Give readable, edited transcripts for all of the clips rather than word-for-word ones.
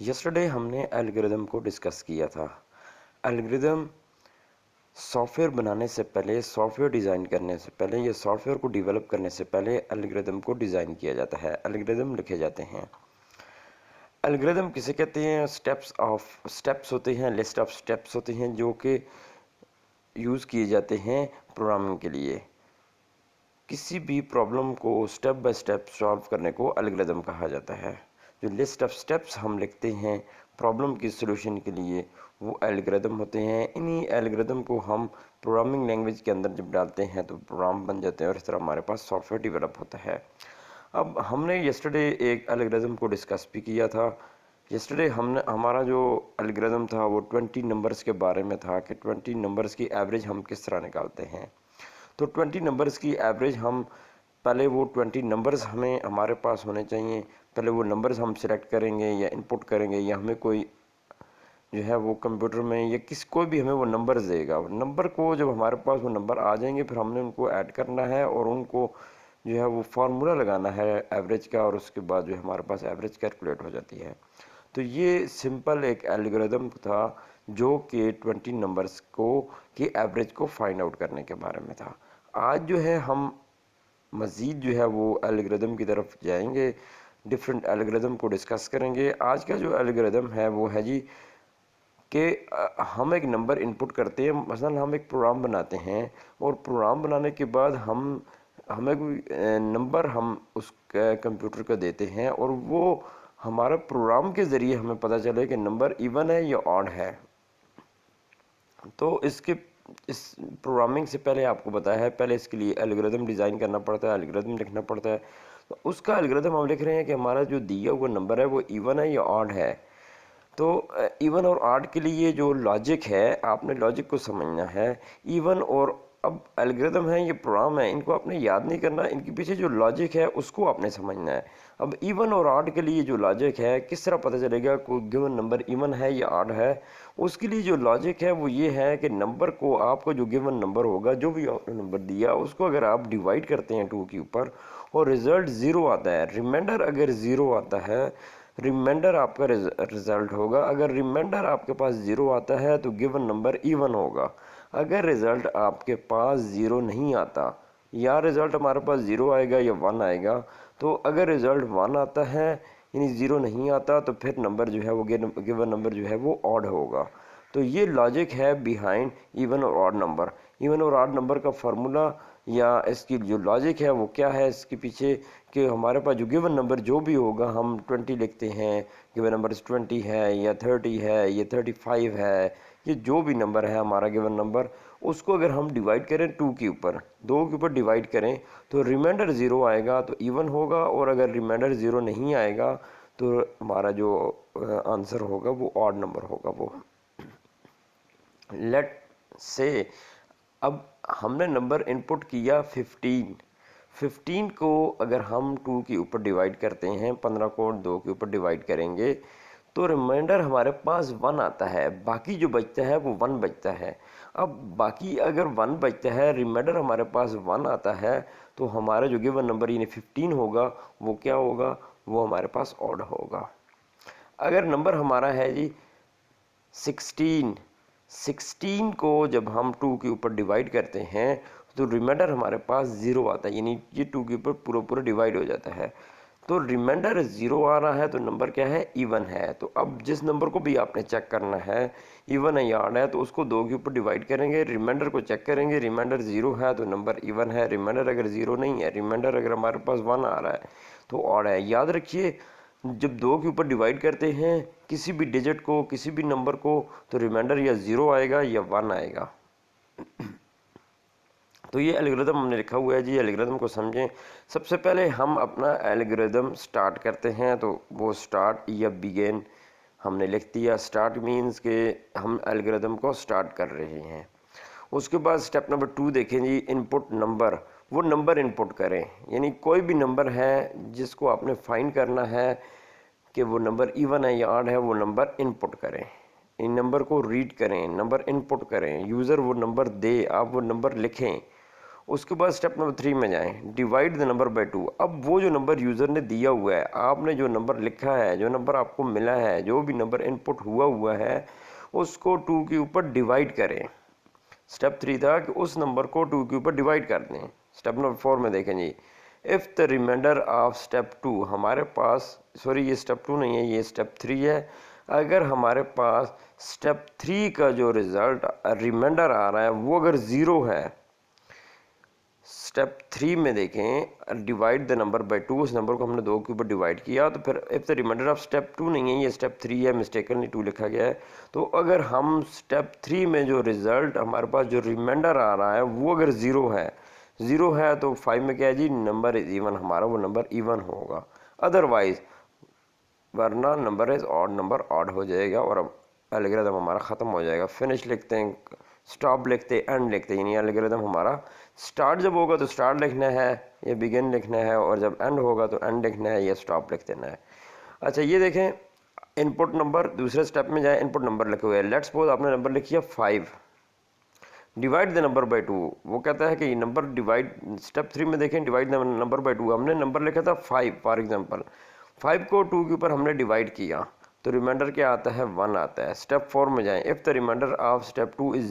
Yesterday हमने algorithm को discuss किया था। एल्गोरिदम सॉफ्टवेयर बनाने से पहले, सॉफ्टवेयर डिज़ाइन करने से पहले या सॉफ्टवेयर को डेवलप करने से पहले एल्गोरिदम को डिज़ाइन किया जाता है, एल्गोरिदम लिखे जाते हैं। एल्गोरिदम किसे कहते हैं? स्टेप्स होते हैं, लिस्ट ऑफ स्टेप्स होते हैं जो कि यूज़ किए जाते हैं प्रोग्रामिंग के लिए। किसी भी प्रॉब्लम को स्टेप बाय स्टेप सॉल्व करने को एल्गोरिदम कहा जाता है। जो लिस्ट ऑफ स्टेप्स हम लिखते हैं प्रॉब्लम की सॉल्यूशन के लिए, वो एल्गोरिदम होते हैं। इन्हीं एल्गोरिदम को हम प्रोग्रामिंग लैंग्वेज के अंदर जब डालते हैं तो प्रोग्राम बन जाते हैं और इस तरह हमारे पास सॉफ्टवेयर डेवलप होता है। अब हमने यस्टरडे एक एल्गोरिदम को डिस्कस भी किया था। यस्टरडे हमारा जो एल्गोरिदम था वो 20 नंबर्स के बारे में था कि 20 नंबर्स की एवरेज हम किस तरह निकालते हैं। तो 20 नंबर्स की एवरेज हम पहले वो 20 नंबर्स हमारे पास होने चाहिए। पहले वो नंबर्स हम सिलेक्ट करेंगे या इनपुट करेंगे, या हमें कोई जो है वो कंप्यूटर में या कोई भी हमें वो नंबर्स देगा। नंबर को जब हमारे पास वो नंबर आ जाएंगे फिर हमने उनको ऐड करना है और उनको जो है वो फार्मूला लगाना है एवरेज का, और उसके बाद जो हमारे पास एवरेज कैलकुलेट हो जाती है। तो ये सिंपल एक एल्गोरिदम था जो कि 20 नंबर्स को की एवरेज को फाइंड आउट करने के बारे में था। आज जो है हम मज़ीद जो है वो एल्गोरिदम की तरफ जाएंगे, डिफरेंट एल्गोरिदम को डिस्कस करेंगे। आज का जो एल्गोरिदम है वो है जी कि हम एक नंबर इनपुट करते हैं। मसलन हम एक प्रोग्राम बनाते हैं और प्रोग्राम बनाने के बाद हमें कोई नंबर हम उस कंप्यूटर को देते हैं और वो हमारा प्रोग्राम के ज़रिए हमें पता चले कि नंबर इवन है या ऑड है। तो इस प्रोग्रामिंग से पहले आपको बताया है, पहले इसके लिए एल्गोरिदम डिज़ाइन करना पड़ता है, एल्गोरिदम लिखना पड़ता है। तो उसका एल्गोरिदम हम लिख रहे हैं कि हमारा जो दिया हुआ नंबर है वो इवन है या ऑड है। तो इवन और ऑड के लिए जो लॉजिक है, आपने लॉजिक को समझना है। इवन और अब एल्गोरिदम है, ये प्रोग्राम है, इनको आपने याद नहीं करना, इनके पीछे जो लॉजिक है उसको आपने समझना है। अब इवन और ऑड के लिए जो लॉजिक है, किस तरह पता चलेगा कोई गिवन नंबर इवन है या ऑड है? उसके लिए जो लॉजिक है वो ये है कि नंबर को, आपको जो गिवन नंबर होगा, जो भी आपने नंबर दिया, उसको अगर आप डिवाइड करते हैं 2 के ऊपर और रिजल्ट 0 आता है, रिमाइंडर अगर 0 आता है, रिमाइंडर आपका रिजल्ट होगा। अगर रिमाइंडर आपके पास 0 आता है तो गिवन नंबर इवन होगा। अगर रिजल्ट आपके पास 0 नहीं आता, या रिजल्ट हमारे पास 0 आएगा या 1 आएगा, तो अगर रिजल्ट 1 आता है यानी 0 नहीं आता तो फिर नंबर जो है वो गिवन नंबर जो है वो ऑड होगा। तो ये लॉजिक है बिहाइंड इवन और ऑड नंबर। इवन और ऑड नंबर का फार्मूला या इसकी जो लॉजिक है वो क्या है इसके पीछे, कि हमारे पास जो गिवन नंबर जो भी होगा, हम 20 लिखते हैं, गिवन नंबर 20 है या 30 है या 35 है, ये जो भी नंबर है हमारा गिवन नंबर, उसको अगर हम डिवाइड करें 2 के ऊपर, 2 के ऊपर डिवाइड करें तो रिमाइंडर 0 आएगा तो इवन होगा, और अगर रिमाइंडर 0 नहीं आएगा तो हमारा जो आंसर होगा वो ऑड नंबर होगा। वो लेट से अब हमने नंबर इनपुट किया 15 को अगर हम 2 के ऊपर डिवाइड करते हैं, 15 को 2 के ऊपर डिवाइड करेंगे तो रिमाइंडर हमारे पास 1 आता है, बाकी जो बचता है वो 1 बचता है। अब बाकी अगर 1 बचता है, रिमाइंडर हमारे पास 1 आता है, तो हमारा जो गिवन नंबर यानी 15 होगा वो क्या होगा, वो हमारे पास ऑड होगा। अगर नंबर हमारा है जी 16 को जब हम 2 के ऊपर डिवाइड करते हैं तो रिमाइंडर हमारे पास 0 आता है, यानी ये 2 के ऊपर पूरा डिवाइड हो जाता है। तो रिमाइंडर 0 आ रहा है तो नंबर क्या है, इवन है। तो अब जिस नंबर को भी आपने चेक करना है इवन है या ऑड है, तो उसको 2 के ऊपर डिवाइड करेंगे, रिमाइंडर को चेक करेंगे, रिमाइंडर 0 है तो नंबर इवन है, रिमाइंडर अगर 0 नहीं है, रिमाइंडर अगर हमारे पास 1 आ रहा है तो ऑड है। याद रखिए, जब 2 के ऊपर डिवाइड करते हैं किसी भी डिजिट को, किसी भी नंबर को, तो रिमाइंडर या 0 आएगा या 1 आएगा। तो ये एल्गोरिदम हमने लिखा हुआ है जी, एल्गोरिदम को समझें। सबसे पहले हम अपना एल्गोरिदम स्टार्ट करते हैं, तो वो स्टार्ट या बिगिन हमने लिख दिया। स्टार्ट मीन्स के हम एल्गोरिदम को स्टार्ट कर रहे हैं। उसके बाद स्टेप नंबर 2 देखें जी, इनपुट नंबर। वो नंबर इनपुट करें, यानी कोई भी नंबर है जिसको आपने फाइंड करना है कि वो नंबर इवन है या ऑड है, वो नंबर इनपुट करें। इन नंबर को रीड करें, नंबर इनपुट करें, यूज़र वो नंबर दे, आप वो नंबर लिखें। उसके बाद स्टेप नंबर 3 में जाएं, डिवाइड द नंबर बाय 2। अब वो जो नंबर यूज़र ने दिया हुआ है, आपने जो नंबर लिखा है, जो नंबर आपको मिला है, जो भी नंबर इनपुट हुआ है उसको 2 के ऊपर डिवाइड करें। स्टेप 3 था कि उस नंबर को 2 के ऊपर डिवाइड कर दें। स्टेप नंबर 4 में देखें जी, if the reminder of step 2, हमारे पास, सॉरी ये स्टेप 2 नहीं है, ये स्टेप 3 है। अगर हमारे पास स्टेप 3 का जो रिज़ल्ट रिमाइंडर आ रहा है वो अगर 0 है, स्टेप 3 में देखें, डिवाइड द नंबर बाय 2, उस नंबर को हमने 2 के ऊपर डिवाइड किया, तो फिर if the reminder of step 2 नहीं है, ये स्टेप 3 है, मिस्टेकनली 2 लिखा गया है। तो अगर हम स्टेप 3 में जो रिज़ल्ट हमारे पास जो रिमाइंडर आ रहा है वो अगर 0 है तो 5 में क्या है जी, नंबर इज़ इवन, हमारा वो नंबर इवन होगा। अदरवाइज वरना number is odd, number odd हो जाएगा और अब एल्गोरिथम हमारा ख़त्म हो जाएगा। फिनिश लिखते हैं, स्टॉप लिखते हैं, एंड लिखते हैं, यानी एल्गोरिथम हमारा स्टार्ट जब होगा तो स्टार्ट लिखना है या बिगिन लिखना है, और जब एंड होगा तो एंड लिखना है या स्टॉप लिख देना है। अच्छा ये देखें, इनपुट नंबर, दूसरे स्टेप में जाए, इनपुट नंबर लिखे हुए हैं। लेट्स सपोज आपने नंबर लिखी है 5, डिवाइड द नंबर बाय 2। वो कहता है कि नंबर डिवाइड, स्टेप 3 में देखें, डिवाइड द नंबर बाय 2, हमने नंबर लिखा था 5 फॉर एग्जांपल, 5 को 2 के ऊपर हमने डिवाइड किया तो रिमाइंडर क्या आता है, 1 आता है। स्टेप 4 में जाएं, if the reminder of step 2 is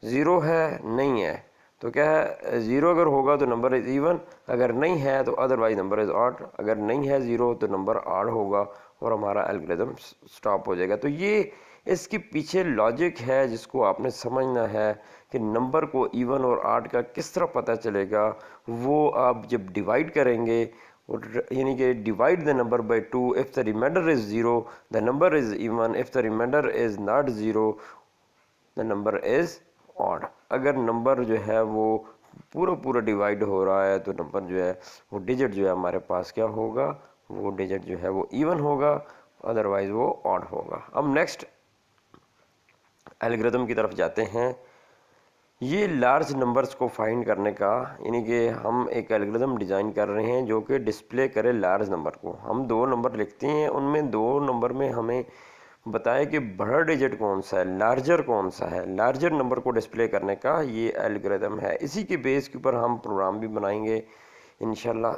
0 है, नहीं है तो क्या है, 0 अगर होगा तो नंबर इज़ इवन, अगर नहीं है तो अदरवाइज नंबर इज़ ऑड। अगर नहीं है 0 तो नंबर ऑड होगा और हमारा एल्गोरिथम स्टॉप हो जाएगा। तो ये इसके पीछे लॉजिक है जिसको आपने समझना है कि नंबर को इवन और ऑड का किस तरह पता चलेगा। वो आप जब डिवाइड करेंगे, यानी कि divide the number by 2, if the remainder is 0 the number is even, if the remainder is not 0 the number is odd. अगर नंबर जो है वो पूरा डिवाइड हो रहा है तो नंबर जो है वो डिजिट जो है हमारे पास क्या होगा, वो डिजिट जो है वो इवन होगा, अदरवाइज वो ऑड होगा। अब नेक्स्ट एल्गोरिथम की तरफ जाते हैं। ये लार्ज नंबर्स को फाइंड करने का, यानी कि हम एक एल्गोरिथम डिज़ाइन कर रहे हैं जो कि डिस्प्ले करे लार्ज नंबर को। हम 2 नंबर लिखते हैं, उनमें 2 नंबर में हमें बताए कि बड़ा डिजिट कौन सा है, लार्जर कौन सा है। लार्जर नंबर को डिस्प्ले करने का ये एल्गोरिथम है। इसी के बेस के ऊपर हम प्रोग्राम भी बनाएंगे इंशाल्लाह।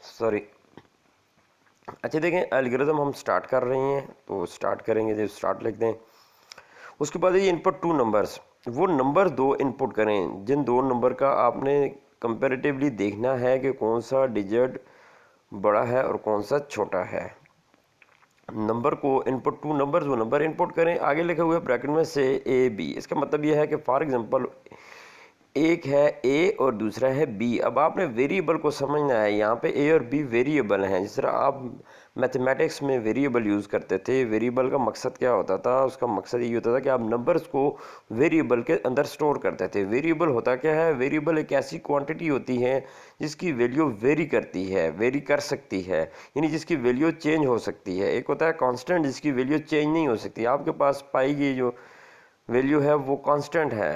सॉरी। अच्छा देखें, एल्गोरिथम हम स्टार्ट कर रहे हैं तो स्टार्ट करेंगे, जब स्टार्ट लिख दें, उसके बाद ये इनपुट 2 नंबर्स, वो नंबर 2 इनपुट करें। जिन 2 नंबर का आपने कंपैरेटिवली देखना है कि कौन सा डिजिट बड़ा है और कौन सा छोटा है। नंबर को इनपुट 2 नंबर्स, वो नंबर इनपुट करें। आगे लिखा हुआ है ब्रैकेट में से ए बी, इसका मतलब यह है कि फॉर एग्जांपल एक है ए और दूसरा है बी। अब आपने वेरिएबल को समझना है, यहाँ पे ए और बी वेरिएबल हैं। जिस तरह आप मैथमेटिक्स में वेरिएबल यूज़ करते थे, वेरिएबल का मकसद क्या होता था, उसका मकसद ये होता था कि आप नंबर्स को वेरिएबल के अंदर स्टोर करते थे। वेरिएबल होता क्या है, वेरिएबल एक ऐसी क्वांटिटी होती है जिसकी वैल्यू वेरी करती है, वेरी कर सकती है, यानी जिसकी वैल्यू चेंज हो सकती है। एक होता है कांस्टेंट जिसकी वैल्यू चेंज नहीं हो सकती। आपके पास पाई की जो वैल्यू है वो कांस्टेंट है,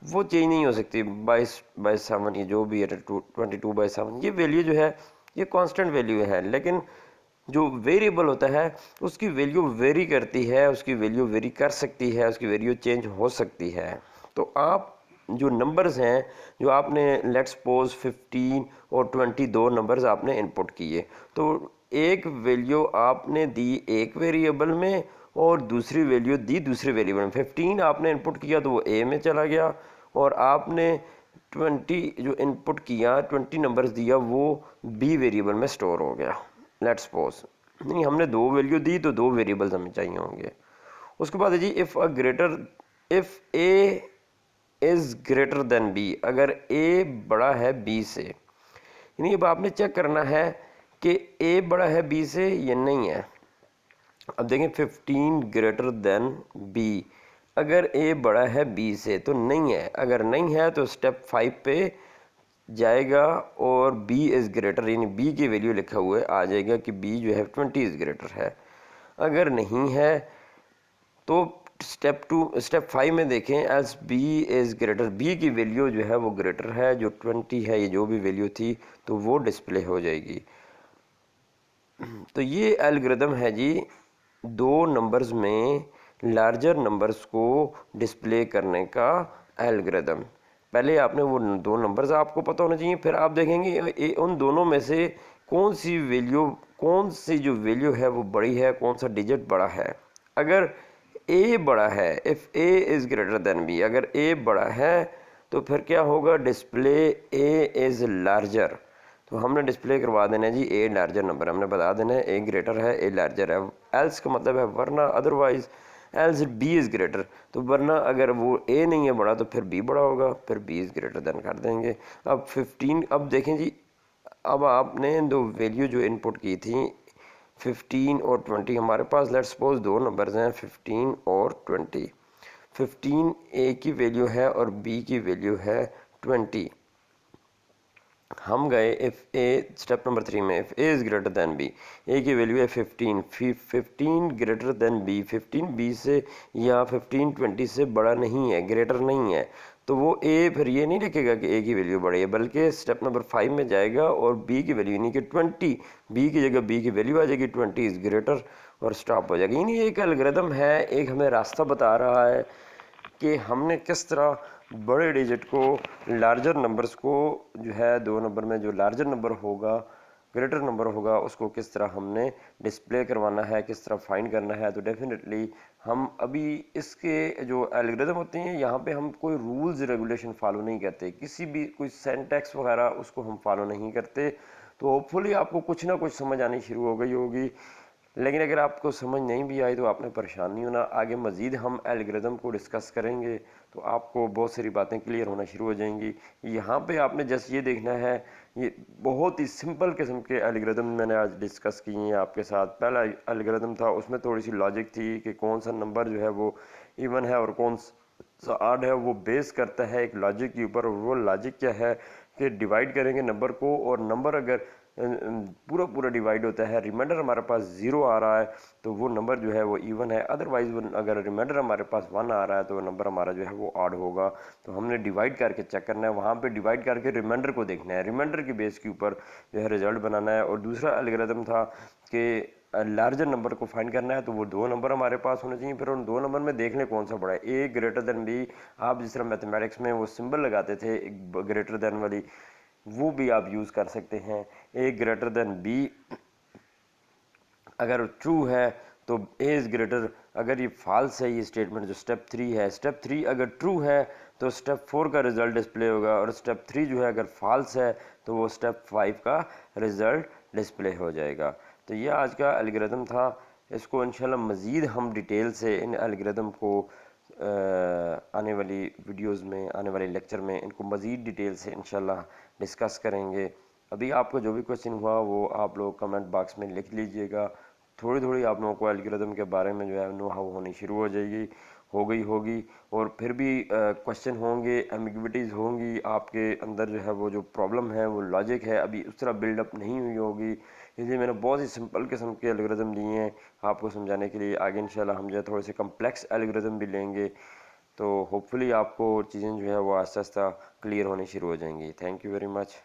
वो चेंज नहीं हो सकती। 22/7 ये जो भी है, 22/7 ये वैल्यू जो है ये कांस्टेंट वैल्यू है। लेकिन जो वेरिएबल होता है उसकी वैल्यू वेरी करती है, उसकी वैल्यू वेरी कर सकती है, उसकी वैल्यू चेंज हो सकती है। तो आप जो नंबर्स हैं, जो आपने लेट्स सपोज 15 और 22 नंबर्स आपने इनपुट किए, तो एक वैल्यू आपने दी एक वेरिएबल में और दूसरी वैल्यू दी दूसरे वेरिएबल में। 15 आपने इनपुट किया तो वो ए में चला गया, और आपने 20 जो इनपुट किया, 20 नंबर्स दिया, वो बी वेरिएबल में स्टोर हो गया। लेट्स सपोज नहीं, हमने 2 वैल्यू दी तो 2 वेरिएबल्स हमें चाहिए होंगे। उसके बाद है जी if A is greater than B, अगर ए बड़ा है बी से, यानी अब आपने चेक करना है कि ए बड़ा है बी से या नहीं है। अब देखें 15 ग्रेटर देन बी, अगर ए बड़ा है बी से तो नहीं है, अगर नहीं है तो स्टेप 5 पे जाएगा और b इज़ ग्रेटर, यानी b की वैल्यू लिखा हुआ है आ जाएगा कि b जो है 20 इज़ ग्रेटर है। अगर नहीं है तो स्टेप 5 में देखें else b is greater, b की वैल्यू जो है वो ग्रेटर है, जो 20 है, ये जो भी वैल्यू थी तो वो डिस्प्ले हो जाएगी। तो ये एल्गोरिथम है जी 2 नंबर्स में लार्जर नंबर्स को डिस्प्ले करने का एल्गोरिदम। पहले आपने वो दो नंबर्स आपको पता होना चाहिए, फिर आप देखेंगे उन दोनों में से कौन सी जो वैल्यू है वो बड़ी है, कौन सा डिजिट बड़ा है। अगर ए बड़ा है, if A is greater than B, अगर ए बड़ा है तो फिर क्या होगा, डिस्प्ले ए इज़ लार्जर। तो हमने डिस्प्ले करवा देना है जी ए लार्जर नंबर, हमने बता देना है ए ग्रेटर है, ए लार्जर है। एल्स का मतलब है वरना, otherwise else B is greater. तो वरना अगर वो ए नहीं है बड़ा तो फिर बी बड़ा होगा, फिर बी इज़ ग्रेटर देन कर देंगे। अब 15, अब देखें जी, अब आपने दो वैल्यू जो इनपुट की थी 15 और 20, हमारे पास लेट्स सपोज दो नंबर्स हैं 15 और 20। 15 ए की वैल्यू है और बी की वैल्यू है 20। हम गए इफ़ ए स्टेप नंबर 3 में, if A is greater than B, A की वैल्यू है 15, 15 ग्रेटर देन बी, 15 बी से या 15 20 से बड़ा नहीं है, ग्रेटर नहीं है, तो वो ए फिर ये नहीं लिखेगा कि ए की वैल्यू बड़ी है, बल्कि स्टेप नंबर 5 में जाएगा और बी की वैल्यू यानी कि 20, बी की जगह बी की वैल्यू आ जाएगी 20 इज़ ग्रेटर और स्टॉप हो जाएगी। यानी एक एल्गोरिथम है, एक हमें रास्ता बता रहा है कि हमने किस तरह बड़े डिजिट को, लार्जर नंबर्स को जो है दो नंबर में जो लार्जर नंबर होगा, ग्रेटर नंबर होगा, उसको किस तरह हमने डिस्प्ले करवाना है, किस तरह फाइंड करना है। तो डेफिनेटली हम अभी इसके जो एल्गोरिथम होते हैं यहाँ पे हम कोई रूल्स रेगुलेशन फॉलो नहीं करते, किसी भी कोई सेंटेक्स वगैरह उसको हम फॉलो नहीं करते। तो होपफुली आपको कुछ ना कुछ समझ आनी शुरू हो गई होगी। लेकिन अगर आपको समझ नहीं भी आई तो आपने परेशान नहीं होना, आगे मज़ीद हम एल्गोरिथम को डिस्कस करेंगे तो आपको बहुत सारी बातें क्लियर होना शुरू हो जाएंगी। यहाँ पे आपने जस्ट ये देखना है, ये बहुत ही सिंपल किस्म के एल्गोरिथम मैंने आज डिस्कस किए हैं आपके साथ। पहला एल्गोरिथम था, उसमें थोड़ी सी लॉजिक थी कि कौन सा नंबर जो है वो इवन है और कौन सा ऑड है, वो बेस करता है एक लॉजिक के ऊपर। और वो लॉजिक क्या है कि डिवाइड करेंगे नंबर को, और नंबर अगर पूरा पूरा डिवाइड होता है, रिमाइंडर हमारे पास 0 आ रहा है तो वो नंबर जो है वो इवन है, अदरवाइज अगर रिमाइंडर हमारे पास 1 आ रहा है तो वो नंबर हमारा जो है वो ऑड होगा। तो हमने डिवाइड करके चेक करना है, वहाँ पे डिवाइड करके रिमाइंडर को देखना है, रिमाइंडर के बेस के ऊपर जो है रिजल्ट बनाना है। और दूसरा एल्गोरिथम था कि लार्जर नंबर को फाइंड करना है, तो वो दो नंबर हमारे पास होने चाहिए, फिर उन दो नंबर में देख लें कौन सा बड़ा है, ए ग्रेटर देन बी। आप जिस तरह मैथमेटिक्स में वो सिंबल लगाते थे ग्रेटर देन वाली, वो भी आप यूज़ कर सकते हैं। ए ग्रेटर देन बी अगर ट्रू है तो ए इज़ ग्रेटर, अगर ये फॉल्स है ये स्टेटमेंट जो स्टेप 3 है, स्टेप 3 अगर ट्रू है तो स्टेप 4 का रिजल्ट डिस्प्ले होगा, और स्टेप 3 जो है अगर फॉल्स है तो वो स्टेप 5 का रिजल्ट डिस्प्ले हो जाएगा। तो ये आज का एल्गोरिथम था। इसको इंशाल्लाह मज़ीद हम डिटेल से इन एल्गोरिथम को आने वाली वीडियोस में, आने वाले लेक्चर में इनको मज़ीद डिटेल से इंशाल्लाह डिस्कस करेंगे। अभी आपको जो भी क्वेश्चन हुआ वो आप लोग कमेंट बॉक्स में लिख लीजिएगा। थोड़ी थोड़ी आप लोगों को एल्गोरिथम के बारे में जो है नो हाउ होनी शुरू हो जाएगी, हो गई होगी। और फिर भी क्वेश्चन होंगे, एम्बिग्विटीज़ होंगी आपके अंदर, जो है वो जो प्रॉब्लम है वो लॉजिक है अभी उस तरह बिल्डअप नहीं हुई होगी, इसलिए मैंने बहुत ही सिंपल किस्म के एल्गोरिथम दिए हैं आपको समझाने के लिए। आगे इंशाल्लाह हम जो है थोड़े से कम्प्लेक्स एल्गोरिथम भी लेंगे, तो होपफुली आपको चीज़ें जो है वो आहिस्ता आहिस्ता क्लियर होनी शुरू हो जाएंगी। Thank you very much.